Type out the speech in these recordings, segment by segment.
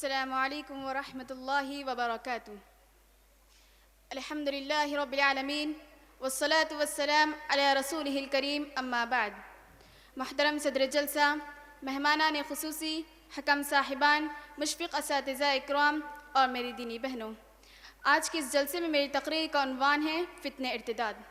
السلام علیکم ورحمۃ اللہ وبرکاتہ۔ الحمد للہ رب العالمین والصلاة والسلام علی رسولہ الکریم، اما بعد۔ محترم صدر جلسہ، مہمانان خصوصی، حکم صاحبان، مشفق اساتذہ اکرام اور میری دینی بہنوں، آج کے اس جلسے میں میری تقریر کا عنوان ہے فتنہ ارتداد۔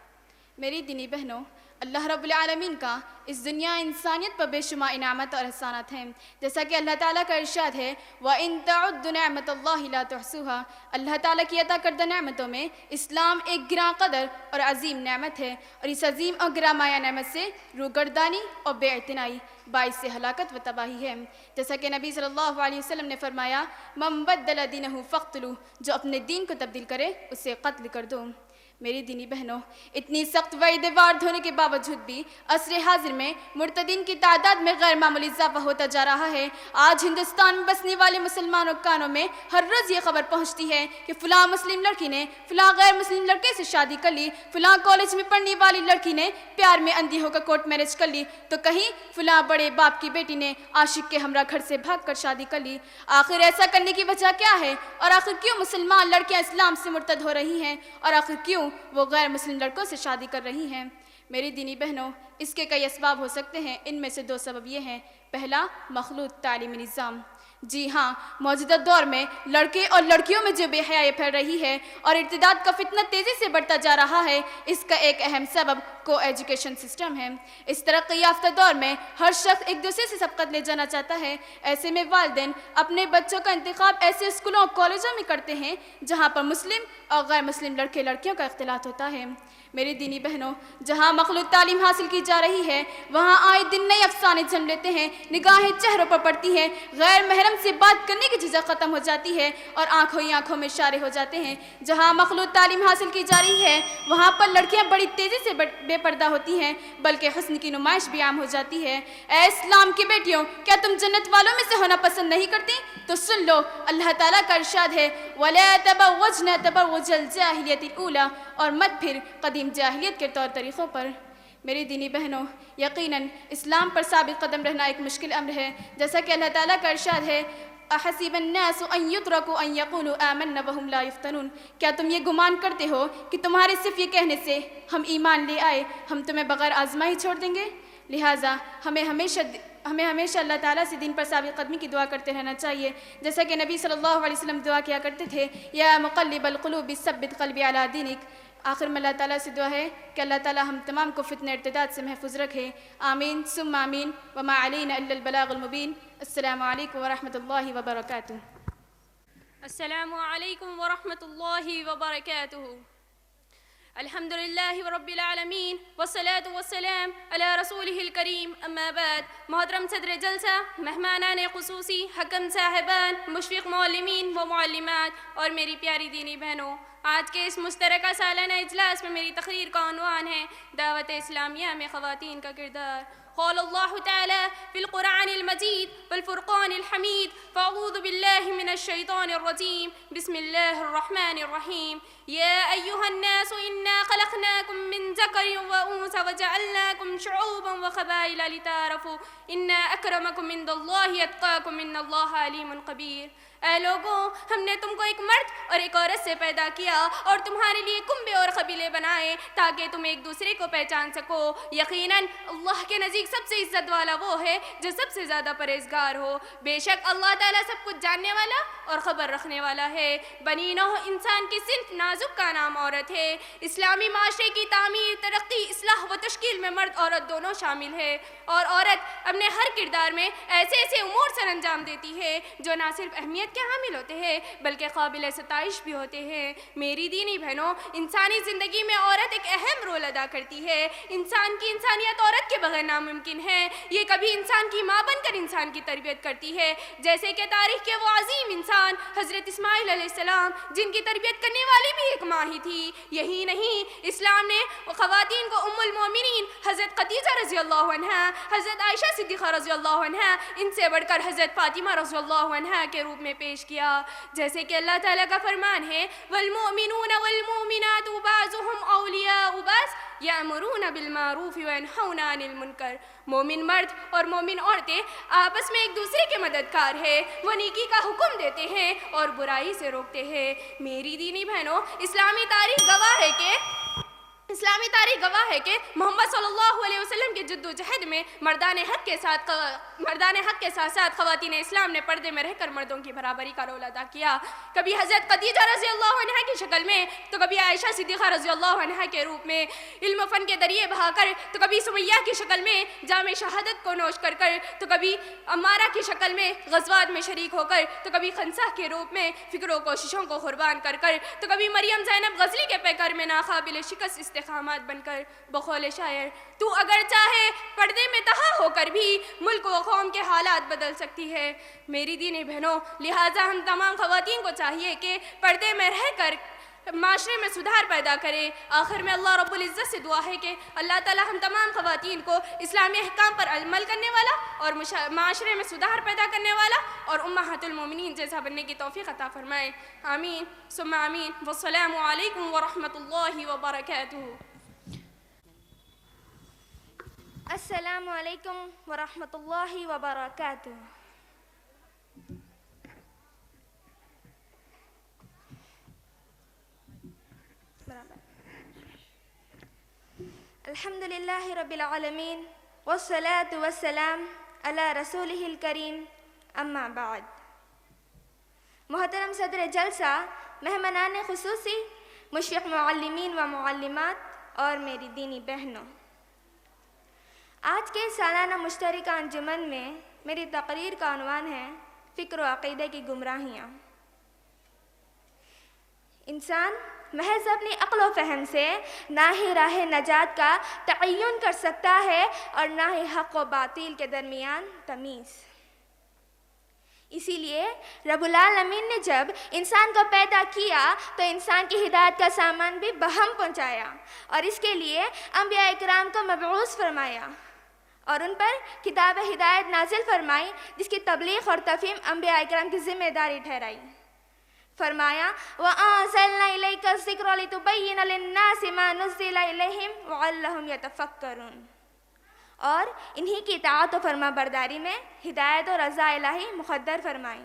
میری دینی بہنوں، اللہ رب العالمین کا اس دنیا انسانیت پر بے شمار انعامات اور احسانات ہیں، جیسا کہ اللہ تعالیٰ کا ارشاد ہے وَإِن تَعُدُّ نِعْمَةَ اللَّهِ لَا تُحْصُوهَا۔ اللہ تعالیٰ کی عطا کردہ نعمتوں میں اسلام ایک گراں قدر اور عظیم نعمت ہے، اور اس عظیم اور گرامایا نعمت سے روگردانی اور بے اعتنائی باعث ہلاکت و تباہی ہے، جیسا کہ نبی صلی اللہ علیہ وسلم نے فرمایا مَن بَدَّلَ دِينَهُ فَاقْتُلُوهُ، جو اپنے دین کو تبدیل کرے اسے قتل کر دو۔ میری دینی بہنوں، اتنی سخت وعید وارد ہونے کے باوجود بھی عصر حاضر میں مرتدین کی تعداد میں غیر معمولی اضافہ ہوتا جا رہا ہے۔ آج ہندوستان میں بسنے والے مسلمانوں کے کانوں میں ہر روز یہ خبر پہنچتی ہے کہ فلاں مسلم لڑکی نے فلاں غیر مسلم لڑکے سے شادی کر لی، فلاں کالج میں پڑھنے والی لڑکی نے پیار میں اندھی ہو کر کورٹ میرج کر لی، تو کہیں فلاں بڑے باپ کی بیٹی نے عاشق کے ہمراہ گھر سے بھاگ کر شادی کر لی۔ آخر ایسا کرنے کی وجہ کیا ہے، اور آخر کیوں مسلمان لڑکیاں اسلام سے مرتد ہو رہی ہیں، اور آخر کیوں وہ غیر مسلم لڑکوں سے شادی کر رہی ہیں؟ میری دینی بہنوں، اس کے کئی اسباب ہو سکتے ہیں۔ ان میں سے دو سبب یہ ہیں۔ پہلا، مخلوط تعلیمی نظام۔ جی ہاں، موجودہ دور میں لڑکے اور لڑکیوں میں جو بے حیائی پھیل رہی ہے اور ارتداد کا فتنہ تیزی سے بڑھتا جا رہا ہے، اس کا ایک اہم سبب کو ایجوکیشن سسٹم ہے۔ اس ترقی یافتہ دور میں ہر شخص ایک دوسرے سے سبقت لے جانا چاہتا ہے۔ ایسے میں والدین اپنے بچوں کا انتخاب ایسے اسکولوں اور کالجوں میں کرتے ہیں جہاں پر مسلم اور غیر مسلم لڑکے لڑکیوں کا اختلاط ہوتا ہے۔ میری دینی بہنوں، جہاں مخلوط تعلیم حاصل کی جا رہی ہے، وہاں آئے دن نئے افسانے جنم لیتے ہیں، نگاہیں چہروں پر پڑتی ہیں، غیر محرم سے بات کرنے کی جھجک ختم ہو جاتی ہے اور آنکھوں ہی آنکھوں میں اشارے ہو جاتے ہیں۔ جہاں مخلوط تعلیم حاصل کی جا رہی ہے، وہاں پر لڑکیاں بڑی تیزی سے بے پردہ ہوتی ہیں، بلکہ حسن کی نمائش بھی عام ہو جاتی ہے۔ اے اسلام کی بیٹیوں، کیا تم جنت والوں میں سے ہونا پسند نہیں کرتی؟ تو سن لو، اللہ تعالیٰ کا ارشاد ہے وَلَا تَبَرَّجْنَ تَبَرُّجَ الْجَاهِلِيَّةِ الْأُولَىٰ، اور مت پھر قدیم جاہلیت کے طور طریقوں پر۔ میری دینی بہنوں، یقیناً اسلام پر ثابت قدم رہنا ایک مشکل امر ہے، جیسا کہ اللہ تعالیٰ کا ارشاد ہے اَحَسِبَ النَّاسُ أَن يُتْرَكُوا أَن يَقُولُوا آمَنَّا وَهُمْ لَا يُفْتَنُونَ، کیا تم یہ گمان کرتے ہو کہ تمہارے صرف یہ کہنے سے ہم ایمان لے آئے ہم تمہیں بغیر آزمائی چھوڑ دیں گے؟ لہٰذا ہمیں ہمیشہ اللہ تعالیٰ سے دین پر ثابت قدمی کی دعا کرتے رہنا چاہیے، جیسا کہ نبی صلی اللہ علیہ وسلم دعا کیا کرتے تھے یا مقلب القلوب ثبت قلبی علی دینک۔ آخر میں اللہ تعالیٰ سے دعا ہے کہ اللہ تعالیٰ ہم تمام کو فتنہ ارتداد سے محفوظ رکھے، آمین ثم آمین، وما علینا الا البلاغ المبین۔ السلام علیکم ورحمۃ اللہ وبرکاتہ۔ السلام علیکم ورحمۃ اللہ وبرکاتہ۔ الحمد للہ رب العالمین والصلاة والسلام علی رسولہ الکریم، اما بعد۔ محترم صدر جلسہ، مہمانان خصوصی، حکم صاحبان، مشفق معلمین و معلمات اور میری پیاری دینی بہنوں، آج کے اس مشترکہ سالانہ اجلاس میں میری تقریر کا عنوان ہے دعوت اسلامیہ میں خواتین کا کردار۔ قال اللہ تعالی فی القرآن المجید والفرقان الحمید، فاعوذ باللہ من الشیطان الرجیم، بسم اللہ الرحمن الرحیم۔ یا ایہا الناس انا خلقناکم من ذکر و انثی وجعلناکم شعوبا وقبائل لتعارفوا ان اکرمکم عند اللہ اتقاکم ان اللہ علیم خبیر۔ اے لوگوں، ہم نے تم کو ایک مرد اور ایک عورت سے پیدا کیا اور تمہارے لیے کنبے اور قبیلے بنائے تاکہ تم ایک دوسرے کو پہچان سکو۔ یقیناً اللہ کے نزدیک سب سے عزت والا وہ ہے جو سب سے زیادہ پرہیزگار ہو۔ بے شک اللہ تعالیٰ سب کچھ جاننے والا اور خبر رکھنے والا ہے۔ بنی نوح انسان کی صنف نازک کا نام عورت ہے۔ اسلامی معاشرے کی تعمیر، ترقی، اصلاح و تشکیل میں مرد عورت دونوں شامل ہے، اور عورت اپنے ہر کردار میں ایسے ایسے امور سر انجام دیتی ہے جو نہ صرف اہمیت کے حامل ہوتے ہیں بلکہ قابل ستائش بھی ہوتے ہیں۔ میری دینی بہنوں، انسانی زندگی میں عورت ایک اہم رول ادا کرتی ہے۔ انسان کی انسانیت عورت کے بغیر ناممکن ہے۔ یہ کبھی انسان کی ماں بن کر انسان کی تربیت کرتی ہے، جیسے کہ تاریخ کے وہ عظیم انسان حضرت اسماعیل علیہ السلام، جن کی تربیت کرنے والی بھی ایک ماں ہی تھی۔ یہی نہیں، اسلام نے خواتین کو ام المومنین حضرت خدیجہ رضی اللہ عنہا، حضرت عائشہ صدیقہ رضی اللہ عنہا، ان سے بڑھ کر حضرت فاطمہ رضی اللہ عنہا کے روپ میں پیش کیا، جیسے کہ اللہ تعالیٰ کا فرمان ہے والمؤمنون والمؤمنات بعضهم اولیاء بعض یأمرون بالمعروف وینہون عن المنکر، مومن مرد اور مومن عورتیں آپس میں ایک دوسرے کے مددگار ہیں، وہ نیکی کا حکم دیتے ہیں اور برائی سے روکتے ہیں۔ میری دینی بہنوں، اسلامی تاریخ گواہ ہے کہ محمد صلی اللہ علیہ وسلم کی جد و جہد میں مردان حق کے ساتھ ساتھ خواتین اسلام نے پردے میں رہ کر مردوں کی برابری کا رول ادا کیا، کبھی حضرت خدیجہ رضی اللہ عنہا کی شکل میں، تو کبھی عائشہ صدیقہ رضی اللہ عنہا کے روپ میں، علم و فن کے دریئے بہا کر، تو کبھی سمیہ کی شکل میں جام شہادت کو نوش کر کر، تو کبھی عمارہ کی شکل میں غزوات میں شریک ہو کر، تو کبھی خنسا کے روپ میں فکر و کوششوں کو قربان کر کر، تو کبھی مریم زینب غزلی کے پیکر میں ناقابل شکست استحکامات بن کر۔ بقول شاعر، تو اگر چاہے پردے میں تہا ہو کر بھی ملک و قوم کے حالات بدل سکتی ہے۔ میری دینی بہنوں، لہٰذا ہم تمام خواتین کو چاہیے کہ پردے میں رہ کر معاشرے میں سدھار پیدا کرے۔ آخر میں اللہ رب العزت سے دعا ہے کہ اللہ تعالی ہم تمام خواتین کو اسلامی احکام پر عمل کرنے والا اور معاشرے میں سدھار پیدا کرنے والا اور امہات المومنین جیسا بننے کی توفیق عطا فرمائے۔ آمین ثم آمین۔ والسلام علیکم ورحمۃ اللہ وبرکاتہ۔ السلام علیکم ورحمۃ اللہ وبرکاتہ۔ الحمد للہ رب العالمین والصلاة والسلام علی رسولہ الکریم، اما بعد۔ محترم صدر جلسہ، مہمانان خصوصی، مشفق معلمین و معلمات اور میری دینی بہنوں، آج کے سالانہ مشترکہ انجمن میں میری تقریر کا عنوان ہے فکر و عقیدے کی گمراہیاں۔ انسان محض اپنی عقل و فہم سے نہ ہی راہ نجات کا تعین کر سکتا ہے اور نہ ہی حق و باطل کے درمیان تمیز۔ اسی لیے رب العالمین نے جب انسان کو پیدا کیا تو انسان کی ہدایت کا سامان بھی بہم پہنچایا اور اس کے لیے انبیاء اکرام کو مبعوث فرمایا اور ان پر کتاب ہدایت نازل فرمائی، جس کی تبلیغ اور تفہیم انبیاء اکرام کی ذمہ داری ٹھہرائی۔ فرمایا وَأَنزَلْنَا إِلَيْكَ الذِّكْرَ لِتُبَيِّنَ لِلنَّاسِ مَا نُزِّلَ إِلَيْهِمْ وَلَعَلَّهُمْ يَتَفَكَّرُونَ، اور انہی کی اطاعت و فرما برداری میں ہدایت و رضا الہی مقدر فرمائی۔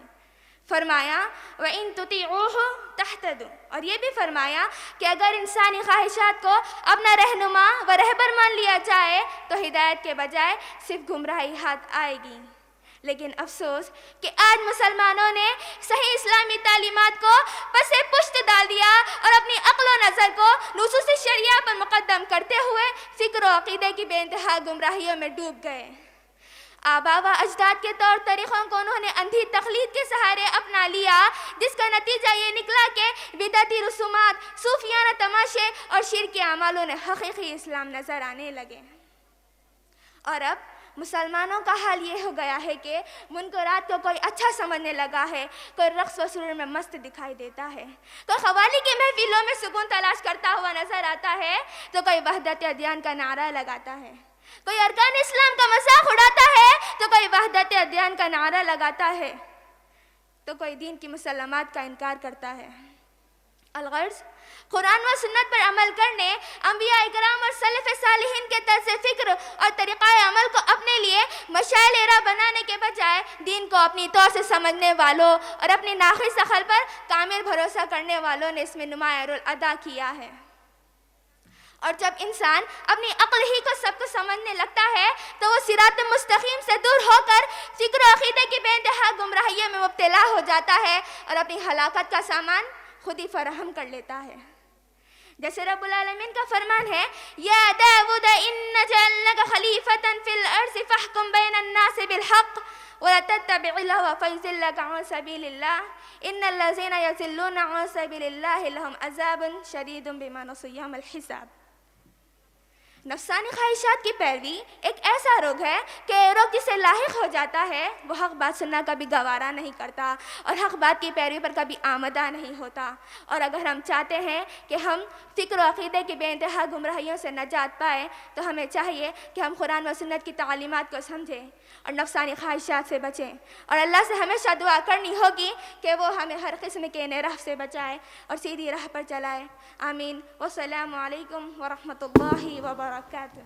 فرمایا وَإِن تُطِيعُوهُ تَهْتَدُوا، اور یہ بھی فرمایا کہ اگر انسانی خواہشات کو اپنا رہنما و رہبر مان لیا جائے تو ہدایت کے بجائے صرف گمراہی ہاتھ آئے گی۔ لیکن افسوس کہ آج مسلمانوں نے صحیح اسلامی تعلیمات کو پس پشت ڈال دیا اور اپنی عقل و نظر کو نصوص شریعہ پر مقدم کرتے ہوئے فکر و عقیدے کی بے انتہا گمراہیوں میں ڈوب گئے۔ آبا و اجداد کے طور طریقوں کو انہوں نے اندھی تقلید کے سہارے اپنا لیا، جس کا نتیجہ یہ نکلا کہ بدعتی رسومات، صوفیانہ تماشے اور شرکی اعمالوں نے حقیقی اسلام نظر آنے لگے۔ اور اب مسلمانوں کا حال یہ ہو گیا ہے کہ منکرات کو کوئی اچھا سمجھنے لگا ہے، کوئی رقص و سرور میں مست دکھائی دیتا ہے، کوئی قوالی کی محفلوں میں سکون تلاش کرتا ہوا نظر آتا ہے، تو کوئی وحدت ادیان کا نعرہ لگاتا ہے، کوئی ارکان اسلام کا مذاق اڑاتا ہے، تو کوئی وحدت ادیان کا نعرہ لگاتا ہے، تو کوئی دین کی مسلمات کا انکار کرتا ہے۔ الغرض، قرآن و سنت پر عمل کرنے، انبیاء اکرام اور سلف صالحین کے طرز فکر اور طریقہ عمل کو اپنے لیے مشعل راہ بنانے کے بجائے دین کو اپنی طور سے سمجھنے والوں اور اپنی ناقص عقل پر کامل بھروسہ کرنے والوں نے اس میں نمایاں رول ادا کیا ہے۔ اور جب انسان اپنی عقل ہی کو سب کچھ سمجھنے لگتا ہے تو وہ صراط مستقیم سے دور ہو کر فکر و عقیدے کی بے انتہا گمراہیوں میں مبتلا ہو جاتا ہے اور اپنی ہلاکت کا سامان خود ہی فراہم کر لیتا ہے۔ جیسے رب العالمین کا فرمان ہے یا داود ان جعلناک خلیفۃ فی الارض فاحکم بین الناس بالحق ولا تتبع الهوى فیضلک عن سبیل اللہ ان الذین یضلون عن سبیل اللہ لهم عذاب شدید بما نسوا یوم الحساب۔ نفسانی خواہشات کی پیروی ایک ایسا روگ ہے کہ روگ جسے لاحق ہو جاتا ہے وہ حق بات سننا کبھی گوارا نہیں کرتا اور حق بات کی پیروی پر کبھی آمدہ نہیں ہوتا. اور اگر ہم چاہتے ہیں کہ ہم فکر و عقیدے کی بے انتہا گمراہیوں سے نجات پائیں تو ہمیں چاہیے کہ ہم قرآن و سنت کی تعلیمات کو سمجھیں اور نفسانی خواہشات سے بچیں, اور اللہ سے ہمیشہ دعا کرنی ہوگی کہ وہ ہمیں ہر قسم کے انحراف سے بچائے اور سیدھی راہ پر چلائے. آمین. والسلام علیکم ورحمۃ اللہ وبرکاتہ.